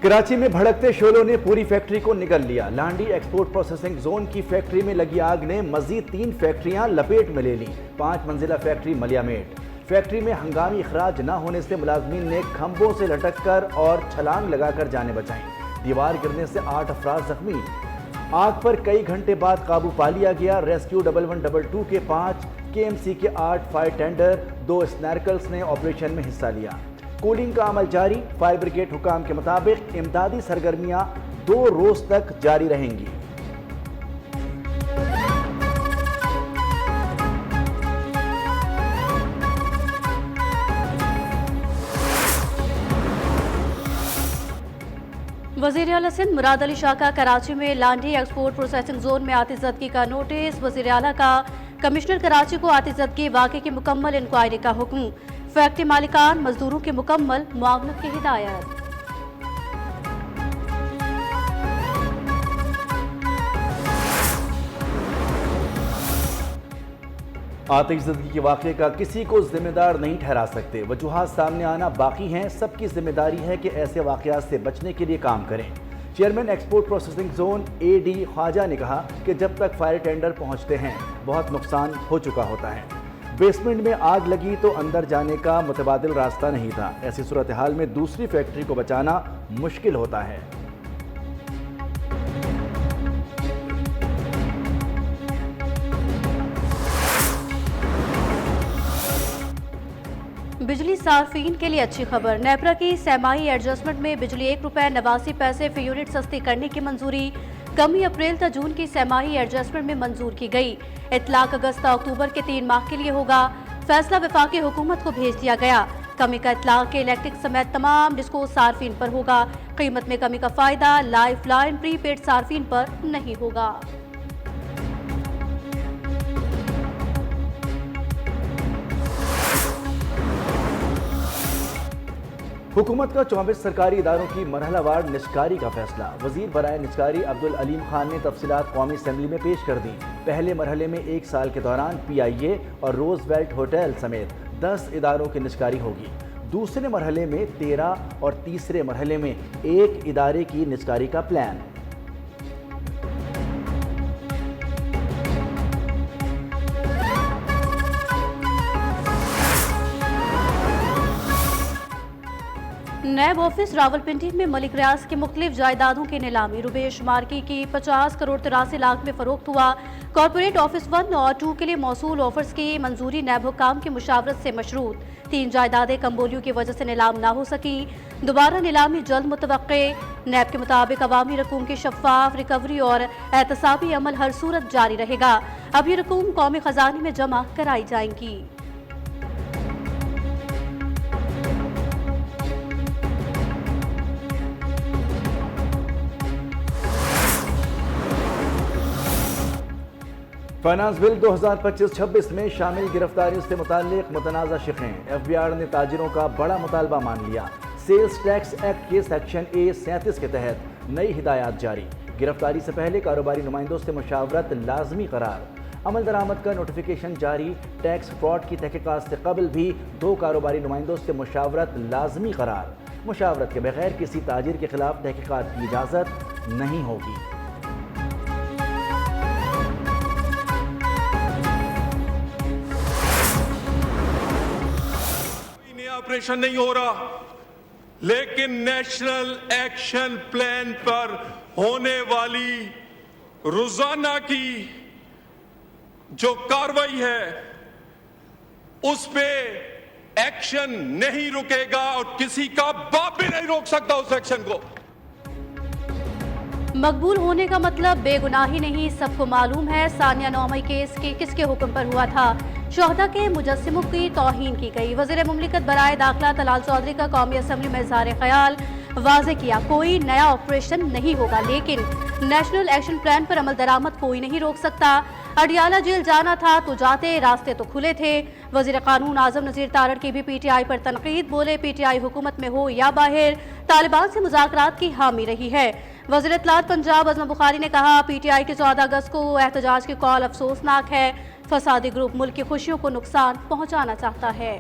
कराची में भड़कते शोलों ने पूरी फैक्ट्री को निगल लिया। लांडी एक्सपोर्ट प्रोसेसिंग जोन की फैक्ट्री में लगी आग ने मजीद 3 फैक्ट्रियां लपेट में ले ली। 5 मंजिला फैक्ट्री मलियामेट। फैक्ट्री में हंगामी अखराज न होने से मुलाजमीन ने खंभों से लटक कर और छलांग लगाकर जाने बचाई। दीवार गिरने से 8 अफराद जख्मी। आग पर कई घंटे बाद काबू पा लिया गया। रेस्क्यू 1112 के 5, KMC के 8 फायर टेंडर, 2 स्नैरकल्स ने ऑपरेशन में हिस्सा लिया। कूलिंग का अमल जारी। फायर ब्रिगेड हुकाम के मुताबिक इमदादी सरगर्मियां 2 रोज तक जारी रहेंगी। वज़ीर आला सिंध मुराद अली शाह का कराची में लांडी एक्सपोर्ट प्रोसेसिंग जोन में आतिशज़दगी का नोटिस। वज़ीर आला का कमिश्नर कराची को आतिशज़दगी वाक़े की मुकम्मल इंक्वायरी का हुक्म। फैक्ट्री मालिकान मजदूरों की मुकम्मल मुआवनत की हिदायत। आतिशज़दगी के वाक़े का किसी को जिम्मेदार नहीं ठहरा सकते। वजूहात सामने आना बाकी हैं। सबकी जिम्मेदारी है कि ऐसे वाक़यात से बचने के लिए काम करें। Chairman export processing zone AD Khwaja ने कहा कि जब तक फायर टेंडर पहुंचते हैं बहुत नुकसान हो चुका होता है। बेसमेंट में आग लगी तो अंदर जाने का मुतबादिल रास्ता नहीं था। ऐसी सूरत हाल में दूसरी फैक्ट्री को बचाना मुश्किल होता है। बिजली सार्फिन के लिए अच्छी खबर। नेपरा की सेमाई एडजस्टमेंट में बिजली ₹1.89 फी यूनिट सस्ती करने की मंजूरी। कमी अप्रैल तक जून की सेमाई एडजस्टमेंट में मंजूर की गई। इतलाक अगस्त अक्टूबर के 3 माह के लिए होगा। फैसला वफाकी हुकूमत को भेज दिया गया। कमी का इतलाक इलेक्ट्रिक समेत तमाम डिस्को सार्फिन पर होगा। कीमत में कमी का फायदा लाइफ लाइन प्रीपेड सार्फिन पर नहीं होगा। हुकूमत का 24 सरकारी इदारों की मरहलावार निजकारी का फैसला। वजीर बराए निजकारी अब्दुल अलीम खान ने तफसीलात कौमी असम्बली में पेश कर दी। पहले मरहले में 1 साल के दौरान PIA और रोजवेल्ट होटल समेत 10 इदारों की निजकारी होगी। दूसरे मरहले में 13 और तीसरे मरहले में 1 इदारे की निजकारी का प्लान। नैब ऑफिस रावलपिंडी में मलिक रियाज के मुख्तलिफ जायदादों की नीलामी। रुबेश मार्की की 50 करोड़ 83 लाख में फरोख्त हुआ। कॉरपोरेट ऑफिस 1 और 2 के लिए मौसूल ऑफर्स की मंजूरी नैब हुकाम की मुशावरत से मशरूत। 3 जायदादें कम्बोलियों की वजह से नीलाम ना हो सकी। दोबारा नीलामी जल्द मुतवक्के। नैब के मुताबिक अवामी रकूम की शफाफ रिकवरी और एहतसाबी अमल हर सूरत जारी रहेगा। अब ये रकूम कौमी खजाने में जमा कराई जाएंगी। फाइनेंस बिल 2025-26 में शामिल गिरफ्तारियों से मुताल्लिक मुतनाज़ा शिक़ें। FBI ने ताजिरों का बड़ा मुतालबा मान लिया। सेल्स टैक्स एक्ट के सेक्शन A37 के तहत नई हिदायत जारी। गिरफ्तारी से पहले कारोबारी नुमाइंदों से मुशावरत लाजमी करार। अमल दरामद का नोटिफिकेशन जारी। टैक्स फ्रॉड की तहकीकात से कबल भी 2 कारोबारी नुमाइंदों से मुशावरत लाजमी करार। मुशावरत के बगैर किसी ताजिर के खिलाफ तहकीकात की इजाज़त नहीं होगी। ऑपरेशन नहीं हो रहा, लेकिन नेशनल एक्शन प्लान पर होने वाली रोजाना की जो कार्रवाई है उस पे एक्शन नहीं रुकेगा और किसी का बाप भी नहीं रोक सकता उस एक्शन को। मकबूल होने का मतलब बेगुनाही नहीं, सबको मालूम है सानिया नौमी केस के किसके हुक्म पर हुआ था। शोहदा के मुजस्सिमों की तौहीन की गई। वज़ीर मुमलिकत बराए दाखिला तलाल चौधरी का कौमी असम्बली में इज़हार ख्याल वाज़े किया, कोई नया ऑपरेशन नहीं होगा, लेकिन नेशनल एक्शन प्लान पर अमल दरामद कोई नहीं रोक सकता। अडियाला जेल जाना था तो जाते, रास्ते तो खुले थे। वज़ीर कानून आज़म नज़ीर तारड़ की भी PTI पर तनकीद। बोले PTI हुकूमत में हो या बाहर तालिबान से मुज़ाकरात की हामी रही है। वज़ीर इत्तलात पंजाब अज़मा बुखारी ने कहा PTI के 14 अगस्त को एहतजाज की कॉल अफसोसनाक है। फसादी ग्रुप मुल्क की खुशियों को नुकसान पहुंचाना चाहता है।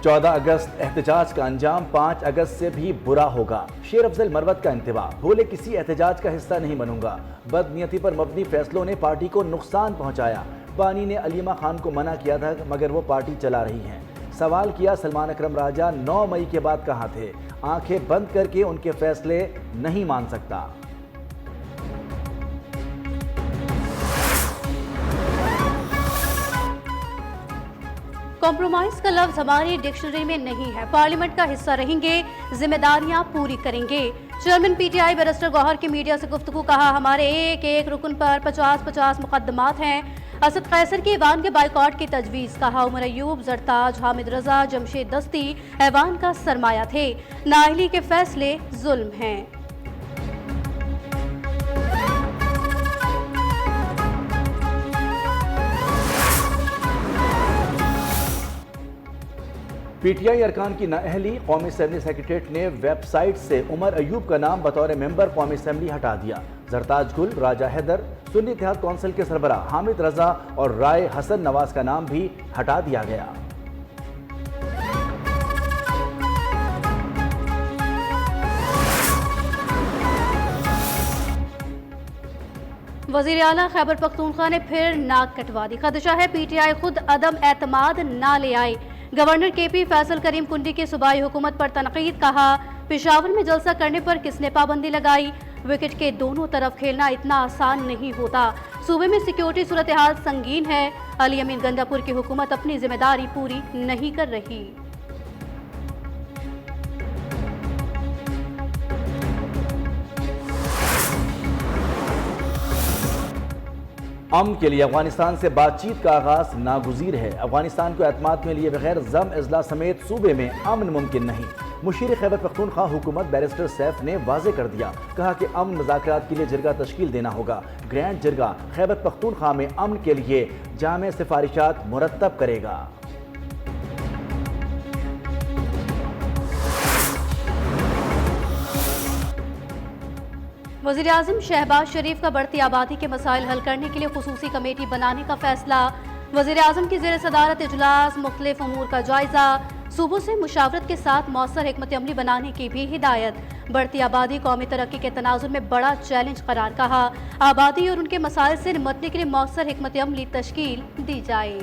14 अगस्त एहतजाज का अंजाम 5 अगस्त से भी बुरा होगा। शेर अफजल मरवत का इंतबा, बोले किसी एहतजाज का हिस्सा नहीं बनूंगा। बदनीयती पर मबनी फैसलों ने पार्टी को नुकसान पहुंचाया। बानी ने अलीमा खान को मना किया था मगर वो पार्टी चला रही हैं। सवाल किया सलमान अकरम राजा 9 मई के बाद कहाँ थे, आंखें बंद करके उनके फैसले नहीं मान सकता। कॉम्प्रोमाइज का लफ्ज हमारी डिक्शनरी में नहीं है। पार्लियामेंट का हिस्सा रहेंगे, जिम्मेदारियां पूरी करेंगे। चेयरमैन पीटीआई बैरिस्टर गौहर की मीडिया से गुफ्तगू, कहा हमारे एक एक रुकन पर 50-50 मुकदमात हैं। असद कैसर की ऐवान के बाइकआउट की तजवीज़, कहा उमर अयूब, जरताज, हामिद रजा, जमशेद दस्ती ऐवान का सरमाया थे। नाअहली के फैसले जुल्म हैं। पीटीआई अरकान की नाअहली, कौमी असेंबली सेक्रेटरीट ने वेबसाइट से उमर अयूब का नाम बतौर मेंबर कौमी असेंबली हटा दिया। जरताज गुल, राजा हैदर, सुन्नी इत्तेहाद कौंसिल के सरबराह हामिद रजा और राय हसन नवाज का नाम भी हटा दिया गया। वज़ीर आला खैबर पख्तूनख्वा ने फिर नाक कटवा दी। खदशा है पीटीआई खुद अदम एतमाद ना ले आए। गवर्नर केपी फैसल करीम कुंडी की सूबाई हुकूमत पर तनकीद, कहा पेशावर में जलसा करने पर किसने पाबंदी लगाई। विकेट के दोनों तरफ खेलना इतना आसान नहीं होता। सूबे में सिक्योरिटी सूरत हाल संगीन है। अली अमीन गंदापुर की हुकूमत अपनी जिम्मेदारी पूरी नहीं कर रही। अमन के लिए अफगानिस्तान से बातचीत का आगाज नागुज़ीर है। अफगानिस्तान को एतमाद में लिए बगैर जम इजला समेत सूबे में अमन मुमकिन नहीं। मुशीर खैबर पख्तूनख्वा हुकूमत बैरिस्टर सैफ ने वाजे कर दिया, कहा कि अमन मुज़ाकरात के लिए जिरगा तश्कील देना होगा। ग्रैंड जिरगा खैबर पख्तूनख्वा में अमन के लिए जामे सिफारिशात मुरत्तब करेगा। वज़ीर आज़म शहबाज शरीफ का बढ़ती आबादी के मसाइल हल करने के लिए खुसूसी कमेटी बनाने का फैसला। वज़ीर आज़म की ज़ेर सदारत इजलास, मुख्तलिफ उमूर का जायजा, सूबों से मुशावरत के साथ मौसर हिकमत अमली बनाने की भी हिदायत। बढ़ती आबादी कौमी तरक्की के तनाजुर में बड़ा चैलेंज करार, कहा आबादी और उनके मसाइल से निपटने के लिए मौसर हिकमत अमली तश्कील दी जाए।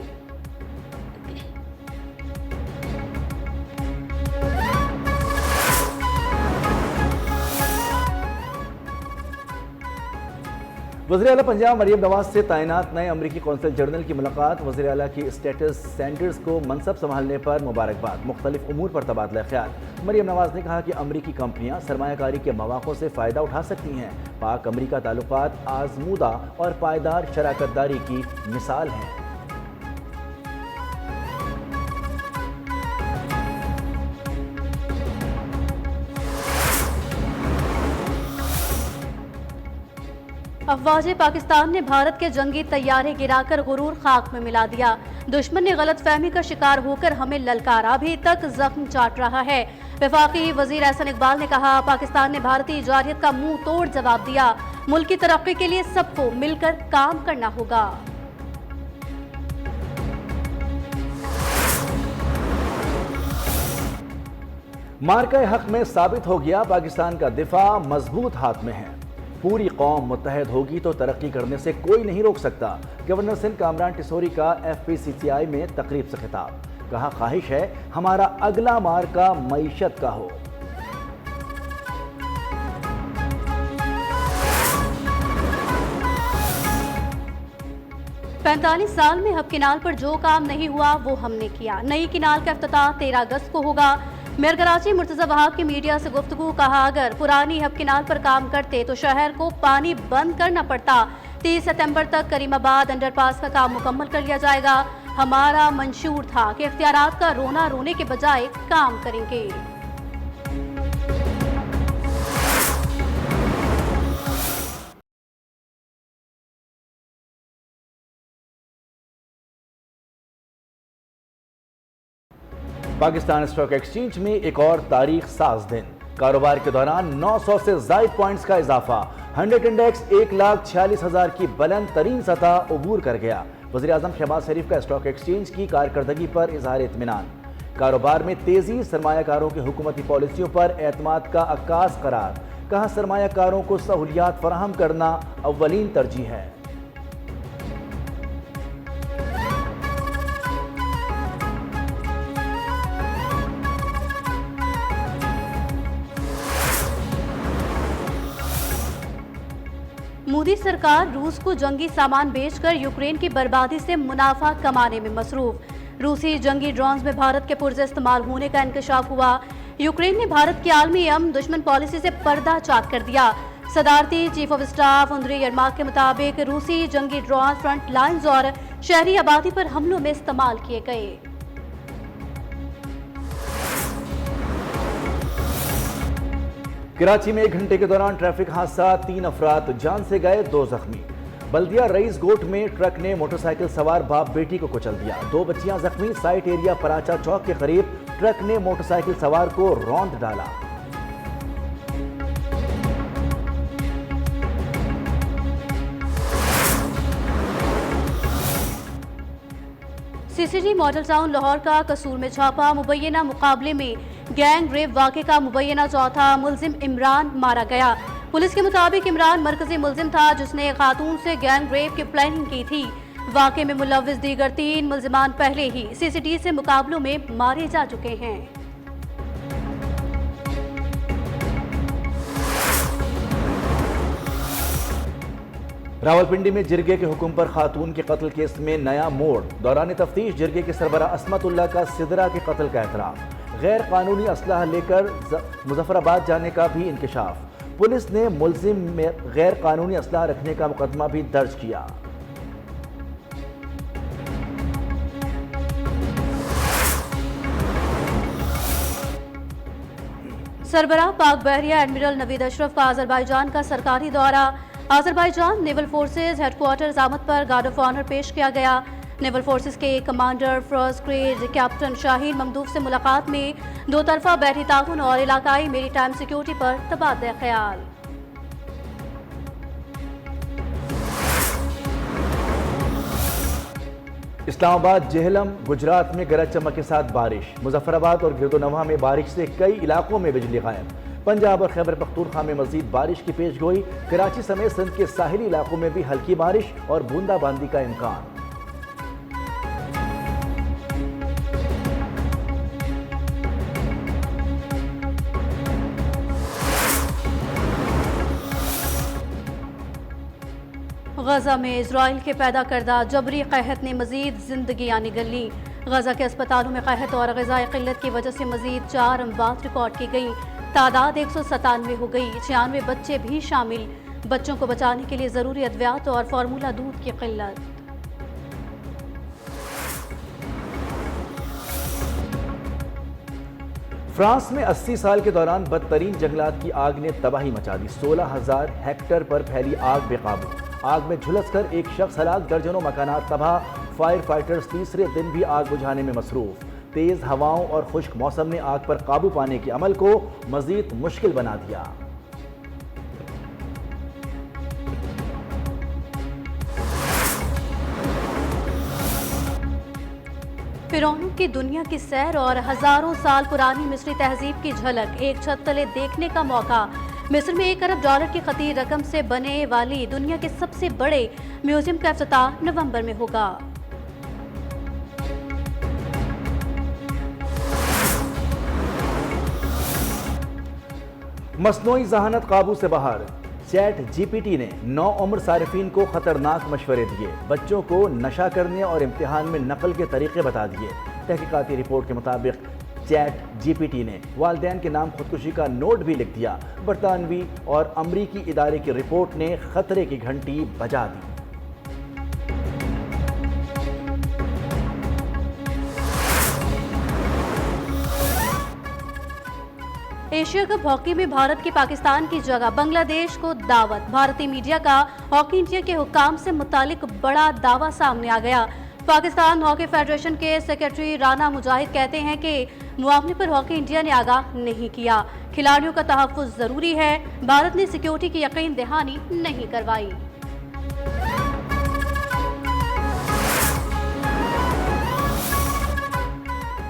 वज़ीर आला पंजाब मरियम नवाज से तैनात नए अमरीकी कौंसल जनरल की मुलाकात। वज़ीर आला की स्टेटस सेंटर्स को मनसब संभालने पर मुबारकबाद। मुख्तलिफ उमूर पर तबादला ख्याल। मरियम नवाज ने कहा कि अमरीकी कंपनियां सरमायाकारी के मौक़ों से फ़ायदा उठा सकती हैं। पाक अमरीका ताल्लुकात आजमूदा और पायदार शराकतदारी की मिसाल हैं। अफवाज पाकिस्तान ने भारत के जंगी तैयारे गिराकर गुरूर खाक में मिला दिया। दुश्मन ने गलत फहमी का शिकार होकर हमें ललकारा, अभी तक जख्म चाट रहा है। वफाकी वजीर एहसन इकबाल ने कहा पाकिस्तान ने भारतीय जारहियत का मुंह तोड़ जवाब दिया। मुल्क की तरक्की के लिए सबको मिलकर काम करना होगा। मार्का हक में साबित हो गया पाकिस्तान का दिफा मजबूत हाथ में है। पूरी कौम मुत्तहद होगी तो तरक्की करने से कोई नहीं रोक सकता। गवर्नर सिंध कामरान टिसोरी का FPCCI में तकरीब से खिताब, कहा ख्वाहिश है हमारा अगला मार्का मईशत का हो। पैंतालीस साल में हब किनाल पर जो काम नहीं हुआ वो हमने किया। नई किनाल का इफ्तिताह 13 अगस्त को होगा। मेयर कराची मुर्तज़ा वहाब की मीडिया से गुफ्तगू, कहा अगर पुरानी हब किनाल पर काम करते तो शहर को पानी बंद करना पड़ता। 30 सितंबर तक करीमाबाद अंडरपास का काम मुकम्मल कर लिया जाएगा। हमारा मंशूर था कि इख्तियारात का रोना रोने के बजाय काम करेंगे। पाकिस्तान स्टॉक एक्सचेंज में एक और तारीख साज दिन। कारोबार के दौरान 900 से ज़ायद पॉइंट्स का इजाफा। 100 इंडेक्स 1,46,000 की बुलंद तरीन सतह अबूर कर गया। वज़ीर आज़म शहबाज शरीफ का स्टॉक एक्सचेंज की कारकर्दगी पर इजहार इत्मीनान। कारोबार में तेजी, सरमायाकारों की हुकूमती पॉलिसियों पर एतमाद का अक्कास करार। कहा, सरमायाकारों को सहूलियात फराहम करना अव्वलीन तरजीह है। मोदी सरकार रूस को जंगी सामान बेचकर यूक्रेन की बर्बादी से मुनाफा कमाने में मसरूफ। रूसी जंगी ड्रोन्स में भारत के पुरजे इस्तेमाल होने का इंकशाफ हुआ। यूक्रेन ने भारत की आलमी दुश्मन पॉलिसी से पर्दा चाक कर दिया। सदारती चीफ ऑफ स्टाफ अंद्रे यरमाक के मुताबिक रूसी जंगी ड्रोन फ्रंट लाइन्स और शहरी आबादी पर हमलों में इस्तेमाल किए गए। कराची में 1 घंटे के दौरान ट्रैफिक हादसा, 3 अफराद जान से गए, 2 जख्मी। बल्दिया रईस गोट में ट्रक ने मोटरसाइकिल सवार बाप बेटी को कुचल दिया, 2 बच्चियां जख्मी। साइट एरिया पराचा चौक के करीब ट्रक ने मोटरसाइकिल सवार को रौंद डाला। सीसीडी मॉडल टाउन लाहौर का कसूर में छापा। मुबैना मुकाबले में गैंग रेप वाक़े का मुबैना चौथा मुलजिम इमरान मारा गया। पुलिस के मुताबिक इमरान मरकजी मुलजिम था जिसने खातून से गैंग रेप की प्लानिंग की थी। वाक़े में मुलव्विस दीगर 3 मुलजिमान पहले ही सीसीडी से मुकाबलों में मारे जा चुके हैं। रावलपिंडी में जिरगे के हुक्म पर खातून के कत्ल केस में नया मोड़। दौरान तफ्तीश जिरगे के सरबरा असमतुल्लाह का सिदरा के कत्ल का एतराफ। गैर कानूनी असलाह लेकर मुजफ्फराबाद जाने का भी इंकशाफ। पुलिस ने मुलजिम में गैर कानूनी असलाह रखने का मुकदमा भी दर्ज किया। सरबराह पाक बहरिया एडमिरल नवीद अशरफ का अजरबैजान का सरकारी दौरा। अजरबैजान नेवल फोर्सेज हेडक्वार्टर आमद पर गार्ड ऑफ ऑनर पेश किया गया। नेवल फोर्सेज के commander first grade captain Shaheen Mamdooh से मुलाकात में 2 तरफा बहरी ताउन और इलाकाई मेरीटाइम सिक्योरिटी पर तबादला ख्याल। इस्लामाबाद, जेहलम, गुजरात में गरज चमक के साथ बारिश। मुजफ्फराबाद और गिरदोनवा में बारिश से कई इलाकों में बिजली गायब। पंजाब और खैबर पख्तूनख्वा में मजीद बारिश की पेशगोई। कराची समेत सिंध के साहिली इलाकों में भी हल्की बारिश और बूंदाबांदी का इम्कान। गजा में इजराइल के पैदा करदा जबरी कहत ने मजीद जिंदगियां निगल ली। गजा के अस्पतालों में कहत और ग़िज़ाई क़िल्लत की वजह से मजीद 4 अमवात रिकॉर्ड की गई। तादाद 197 हो गई। 96 बच्चे भी शामिल। बच्चों को बचाने के लिए ज़रूरी अद्वियात और फार्मूला दूध की क़िल्लत। फ्रांस में 80 साल के दौरान बदतरीन जंगलात की आग ने तबाही मचा दी। 16,000 हेक्टेयर पर फैली आग बेकाबू। आग में झुलसकर एक शख्स हलाक, दर्जनों मकानात तबाह। फायर फाइटर्स तीसरे दिन भी आग बुझाने में मसरूफ। तेज हवाओं और खुश्क मौसम ने आग पर काबू पाने के अमल को मजीद मुश्किल बना दिया। फिरौनों की दुनिया की सैर और हजारों साल पुरानी मिस्री तहजीब की झलक एक छत तले देखने का मौका। मिस्र में $1 अरब की खतीर रकम से बने वाली दुनिया के सबसे बड़े म्यूजियम का इफ्तिताह नवंबर में होगा। मसनूई ज़हानत काबू से बाहर। चैट जीपीटी ने 9 उम्र सारिफीन को खतरनाक मशवरे दिए। बच्चों को नशा करने और इम्तिहान में नकल के तरीके बता दिए। तहकीकाती रिपोर्ट के मुताबिक चैट जीपीटी ने वालिदैन के नाम खुदकुशी का नोट भी लिख दिया। बरतानवी और अमरीकी इदारे की रिपोर्ट ने खतरे की घंटी बजा दी। एशिया कप हॉकी में भारत की पाकिस्तान की जगह बांग्लादेश को दावत। भारतीय मीडिया का हॉकी इंडिया के हुक्काम से मुतालिक बड़ा दावा सामने आ गया। पाकिस्तान हॉकी फेडरेशन के सेक्रेटरी राना मुजाहिद कहते हैं कि मुआवजे पर हॉकी इंडिया ने आगाह नहीं किया। खिलाड़ियों का तहफ़्फ़ुज़ ज़रूरी है। भारत ने सिक्योरिटी की यकीन दहानी नहीं करवाई।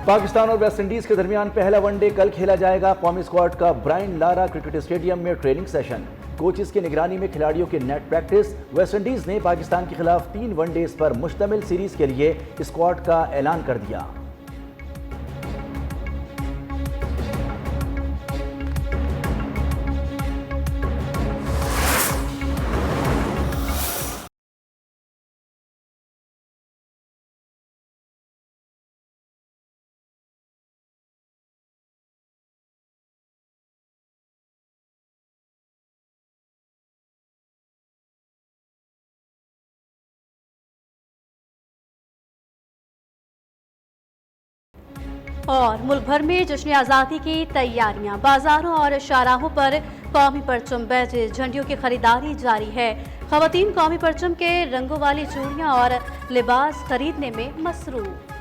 पाकिस्तान और वेस्ट इंडीज के दरमियान पहला वनडे कल खेला जाएगा। कौमी स्क्वाड का ब्रायन लारा क्रिकेट स्टेडियम में ट्रेनिंग सेशन, कोचेस की निगरानी में खिलाड़ियों की नेट प्रैक्टिस। वेस्ट इंडीज ने पाकिस्तान के खिलाफ 3 वनडेज पर मुश्तमिल सीरीज के लिए स्क्वाड का ऐलान कर दिया। और मुल्क भर में जश्न आज़ादी की तैयारियां, बाजारों और शाहराहों पर कौमी परचम बैजे झंडियों की खरीदारी जारी है। खवातीन कौमी परचम के रंगों वाली चूड़ियां और लिबास खरीदने में मसरूफ।